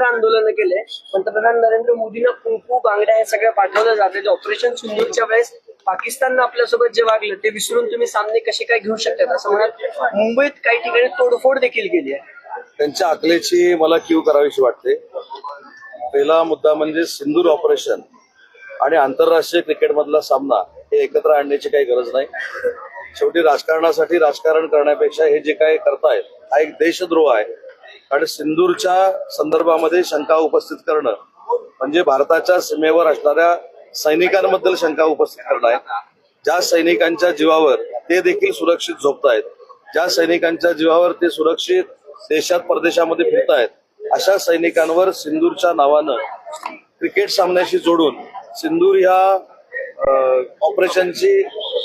आंदोलन केले. पंतप्रधान नरेंद्र मोदींना कुंकू बांगड्या हे सगळं पाठवलं जाते. ऑपरेशन सिंदूरच्या वेळेस पाकिस्ताननं आपल्यासोबत जे वागलं ते विसरून तुम्ही सामने कसे काय घेऊ शकतात असं म्हणत मुंबईत काही ठिकाणी तोडफोड देखील केली आहे. त्यांच्या अकलेची मला कीव करावीशी वाटते. पहिला मुद्दा म्हणजे सिंदूर ऑपरेशन आणि आंतरराष्ट्रीय क्रिकेट मधला सामना हे एकत्र आणण्याची काही गरज नाही. शेवटी राजकारणासाठी राजकारण करण्यापेक्षा हे जे काय करतायत हा एक देशद्रोह आहे. कारण सिंदूरच्या संदर्भामध्ये शंका उपस्थित करणं म्हणजे भारताच्या सीमेवर असणाऱ्या सैनिकांबद्दल शंका उपस्थित करणं आहे. ज्या सैनिकांच्या जीवावर ते देखील सुरक्षित झोपतायत, ज्या सैनिकांच्या जीवावर ते सुरक्षित देशात परदेशामध्ये फिरतायत, अशा सैनिकांवर सिंदूरच्या नावानं क्रिकेट सामन्याशी जोडून सिंदूर ह्या ऑपरेशनची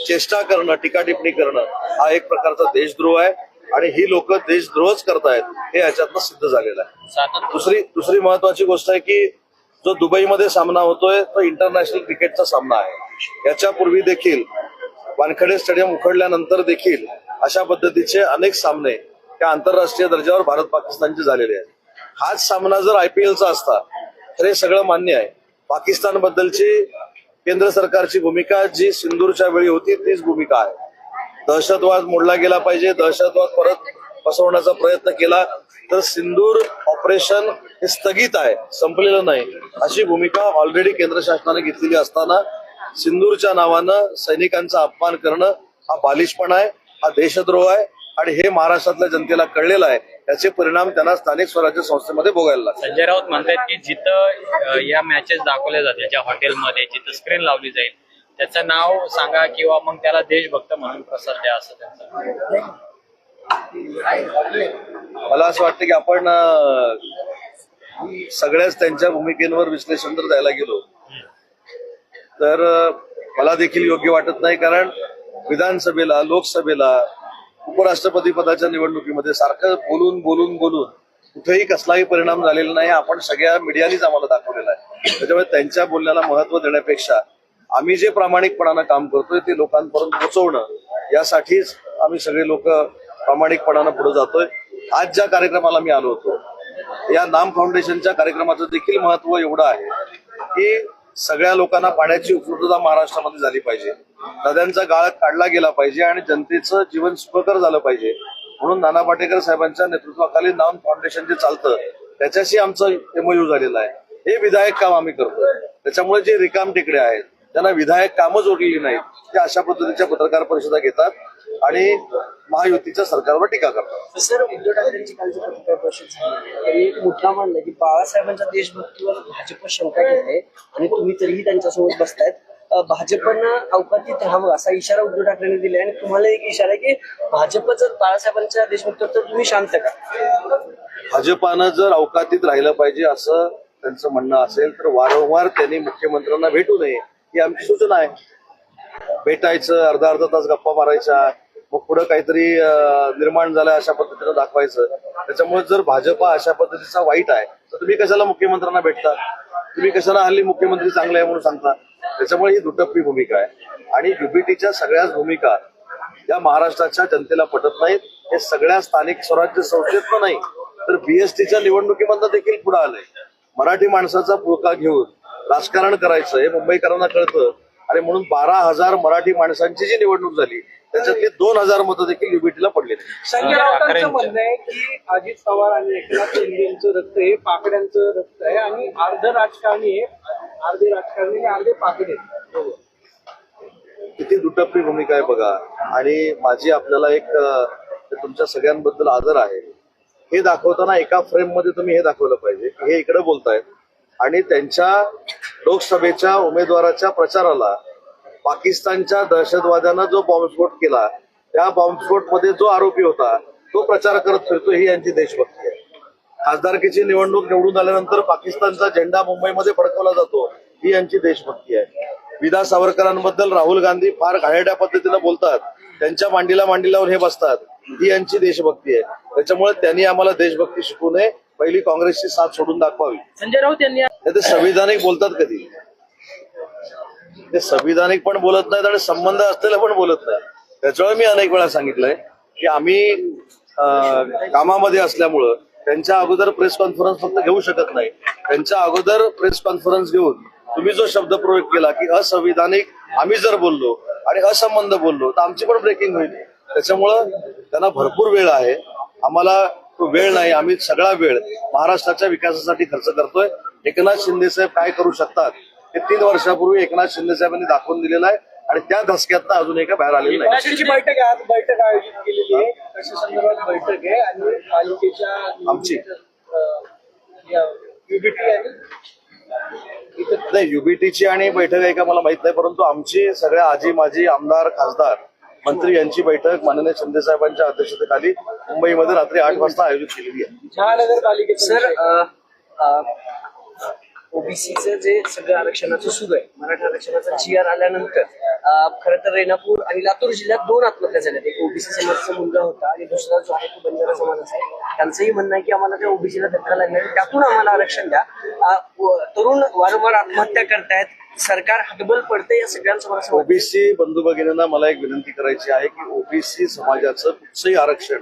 चेष्टा करणं, टीका टिप्पणी करणं हा एक प्रकारचा देशद्रोह आहे आणि ही लोक देशद्रोहच करतायत हे याच्यातनं सिद्ध झालेलं आहे. दुसरी महत्वाची गोष्ट आहे की जो दुबईमध्ये सामना होतोय तो इंटरनॅशनल क्रिकेटचा सामना आहे. याच्यापूर्वी देखील वानखेडे स्टेडियम उखडल्यानंतर देखील अशा पद्धतीचे अनेक सामने त्या आंतरराष्ट्रीय दर्जावर भारत पाकिस्तानचे झालेले आहेत. हाच सामना जर IPLचा असता तर हे सगळं मान्य आहे. पाकिस्तान बद्दलची केंद्र सरकारची भूमिका जी सिंदूरच्या वेळी होती तीच भूमिका आहे. दहशतवाद मोडला गेला पाहिजे, दहशतवाद परत पसरवण्याचा प्रयत्न केला तर सिंदूर ऑपरेशन हे स्थगित आहे, संपलेलं नाही अशी भूमिका ऑलरेडी केंद्र शासनाने घेतलेली असताना सिंदूरच्या नावानं सैनिकांचा अपमान करणं हा बालिशपणा आहे, हा देशद्रोह आहे आणि हे महाराष्ट्रातल्या जनतेला कळलेलं आहे. याचे परिणाम त्यांना स्थानिक स्वराज्य संस्थेमध्ये भोगायला लागतात. संजय राऊत म्हणतात की जिथं या मॅचेस दाखवल्या जातील ज्या हॉटेलमध्ये जिथं स्क्रीन लावली जाईल त्याचं नाव सांगा किंवा मग त्याला देशभक्त म्हणून प्रसार द्या असं त्यांचं. मला असं वाटतं की आपण सगळ्याच त्यांच्या भूमिकेवर विश्लेषण जर द्यायला गेलो तर मला देखील योग्य वाटत नाही. कारण विधानसभेला, लोकसभेला, उपराष्ट्रपती पदाच्या निवडणुकीमध्ये सारखं बोलून बोलून बोलून कुठेही कसलाही परिणाम झालेला नाही. आपण सगळ्या मीडियानीच आम्हाला दाखवलेला आहे. त्याच्यामुळे त्यांच्या बोलण्याला महत्व देण्यापेक्षा आम्ही जे प्रामाणिकपणानं काम करतोय ते लोकांपर्यंत पोहोचवणं यासाठीच आम्ही सगळे लोक प्रामाणिकपणानं पुढे जातोय. आज ज्या कार्यक्रमाला मी आलो होतो या नाम फाउंडेशनच्या कार्यक्रमाचं देखील महत्व एवढं आहे की सगळ्या लोकांना पाण्याची उपलब्धता महाराष्ट्रामध्ये झाली पाहिजे, नद्यांचा गाळ काढला गेला पाहिजे आणि जनतेचं जीवन सुखकर झालं पाहिजे. म्हणून नाना पाटेकर साहेबांच्या नेतृत्वाखाली नाम फाउंडेशन जे चालतं त्याच्याशी आमचं MOU झालेलं आहे. हे विधायक काम आम्ही करतोय. त्याच्यामुळे जे रिकाम टेकडे आहेत त्यांना विधायक कामं जोडलेली नाहीत ते अशा पद्धतीच्या पत्रकार परिषदा घेतात आणि महायुतीच्या सरकारवर टीका करतात. सर, उद्धव ठाकरेंची कालची पत्रकार परिषद झाली त्यांनी एक मुद्दा मांडला की बाळासाहेबांच्या देशभक्तीवर भाजप शंका घेत आहे आणि तुम्ही तरीही त्यांच्यासोबत बसतायत. भाजपनं अवकातीत राहावं असा इशारा उद्धव ठाकरेंनी दिलाय आणि तुम्हाला एक इशारा आहे की भाजप जर बाळासाहेबांच्या देशभक्तीवर तर तुम्ही शांत का? भाजपानं जर अवकातीत राहिलं पाहिजे असं त्यांचं म्हणणं असेल तर वारंवार त्यांनी मुख्यमंत्र्यांना भेटू नये ही आमची सूचना आहे. भेटायचं, अर्धा तास गप्पा मारायच्या, मग पुढे काहीतरी निर्माण झालं अशा पद्धतीनं दाखवायचं. त्याच्यामुळे जर भाजपा अशा पद्धतीचा वाईट आहे तर तुम्ही कशाला मुख्यमंत्र्यांना भेटता? तुम्ही कशाला हल्ली मुख्यमंत्री चांगले आहे म्हणून सांगता? त्याच्यामुळे ही दुटप्पी भूमिका आहे आणि UBTच्या सगळ्याच भूमिका या महाराष्ट्राच्या जनतेला पटत नाहीत. हे सगळ्या स्थानिक स्वराज्य संस्थेत नाही तर BSTच्या निवडणुकीमधनं देखील पुढे आलंय. मराठी माणसाचा पुळका घेऊन राजकारण करायचं हे मुंबईकरांना कळतं आणि म्हणून 12,000 मराठी माणसांची जी निवडणूक झाली त्याच्यातली 2,000 मतं देखील UBTला पडली. संजय राऊतांचं म्हणणं आहे की अजित पवार आणि एकनाथ शिंदेचं रक्त हे पाकड्यांचं रक्त आहे आणि अर्ध राजकारणी आहे, अर्धे राजकारणी अर्धे पाकडे. किती दुटप्पी भूमिका आहे बघा. आणि माझी आपल्याला एक तुमच्या सगळ्यांबद्दल आदर आहे. हे दाखवताना एका फ्रेम मध्ये तुम्ही हे दाखवलं पाहिजे की हे इकडे बोलतायत आणि त्यांच्या लोकसभेच्या उमेदवाराच्या प्रचाराला पाकिस्तानच्या दहशतवाद्यानं जो बॉम्बस्फोट केला त्या बॉम्बस्फोट मध्ये जो आरोपी होता तो प्रचार करत फिरतो ही यांची देशभक्ती आहे. खासदारकीची निवडणूक निवडून आल्यानंतर पाकिस्तानचा झेंडा मुंबईमध्ये फडकवला जातो ही यांची देशभक्ती आहे. विदा सावरकरांबद्दल राहुल गांधी फार घाणेरड्या पद्धतीनं बोलतात, त्यांच्या मांडीला लावून हे बसतात ही यांची देशभक्ती आहे. त्याच्यामुळे त्यांनी आम्हाला देशभक्ती शिकवू नये, पहिली काँग्रेसची साथ सोडून दाखवावी. संजय राऊत यांनी ते संविधानिक बोलतात कधी? ते संविधानिक पण बोलत नाहीत आणि संबंध असलेलं पण बोलत नाही. त्याच्यामुळे मी अनेक वेळा सांगितलंय की आम्ही कामामध्ये असल्यामुळं त्यांच्या अगोदर प्रेस कॉन्फरन्स फक्त घेऊ शकत नाही, त्यांच्या अगोदर प्रेस कॉन्फरन्स घेऊन तुम्ही जो शब्द प्रयोग केला की असंविधानिक आम्ही जर बोललो आणि असंबंध बोललो तर आमची पण ब्रेकिंग होईल. त्याच्यामुळं त्यांना भरपूर वेळ आहे, आम्हाला तो वेळ नाही. आम्ही सगळा वेळ महाराष्ट्राच्या विकासासाठी खर्च करतोय. एकनाथ शिंदे साहेब काय करू शकतात हे 3 वर्षापूर्वी एकनाथ शिंदे साहेबांनी दाखवून दिलेलं आहे आणि त्या धसक्यात अजून एका बाहेर आलेलं नाही. कशाची बैठक आहे? आज बैठक आयोजित केलेली आहे, कशा संदर्भात बैठक आहे आणि पालिकेच्या आमची युबीटी आणि नाही, युबीटीची आणि बैठक आहे का मला माहित नाही, परंतु आमची सगळ्या आजी माजी आमदार खासदार मंत्री यांची बैठक माननीय शिंदे साहेबांच्या अध्यक्षतेखाली मुंबईमध्ये रात्री 8 वाजता आयोजित केलेली आहे. महानगरपालिकेचं सर ओबीसीचं जे सगळं आरक्षणाचं सुरू आहे, मराठा आरक्षणाचा GR आल्यानंतर खरं तर रेणापूर आणि लातूर जिल्ह्यात 2 आत्महत्या झाल्यात. एक ओबीसी समाजाचा मुलगा होता आणि दुसरा जो आहे तो बंजारा समाजाचा आहे. त्यांचंही म्हणणं आहे की आम्हाला त्या ओबीसीला धक्का लागला आणि त्यातून आम्हाला आरक्षण द्या. तरुण वारंवार आत्महत्या करतायत, सरकार हतबल पडते या सगळ्यांचं मला असं वाटतं. ओबीसी बंधू भगिनींना मला एक विनंती करायची आहे की ओबीसी समाजाचं कुठचंही आरक्षण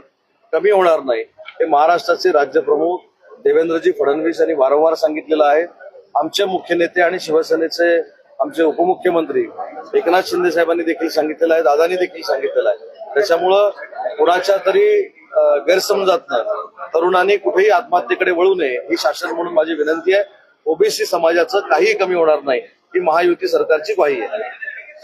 कमी होणार नाही हे महाराष्ट्राचे राज्यप्रमुख देवेंद्रजी फडणवीस यांनी वारंवार सांगितलेलं आहे. आमचे मुख्य नेते आणि शिवसेनेचे आमचे उपमुख्यमंत्री एकनाथ शिंदे साहेबांनी देखील सांगितलेलं आहे, दादांनी देखील सांगितलेलं आहे. त्याच्यामुळं कुणाच्या तरी गैरसमजातनं तरुणांनी कुठेही आत्महत्येकडे वळू नये ही शासन म्हणून माझी विनंती आहे. ओबीसी समाजाचं काही कमी होणार नाही ही महायुती सरकारची ग्वाही आहे.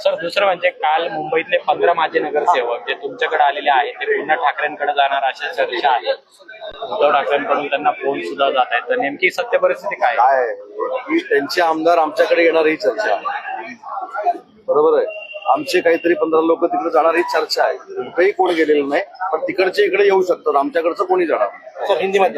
सर दुसरं म्हणजे काल मुंबईतले 15 माजी नगरसेवक जे तुमच्याकडे आलेले आहेत ते पुन्हा ठाकरेंकडे जाणार अशा चर्चा आहे. उद्धव ठाकरेंकडून त्यांना फोन सुद्धा जात आहेत, तर नेमकी सत्य परिस्थिती काय आहे? की त्यांचे आमदार आमच्याकडे येणार ही चर्चा आहे, बरोबर आहे. आमचे काहीतरी 15 लोक तिकडे जाणार ही चर्चा आहे. कुठेही कोण गेलेलं नाही, पण तिकडचे इकडे येऊ शकतात, आमच्याकडचं कोणी जाणार. हिंदीमध्ये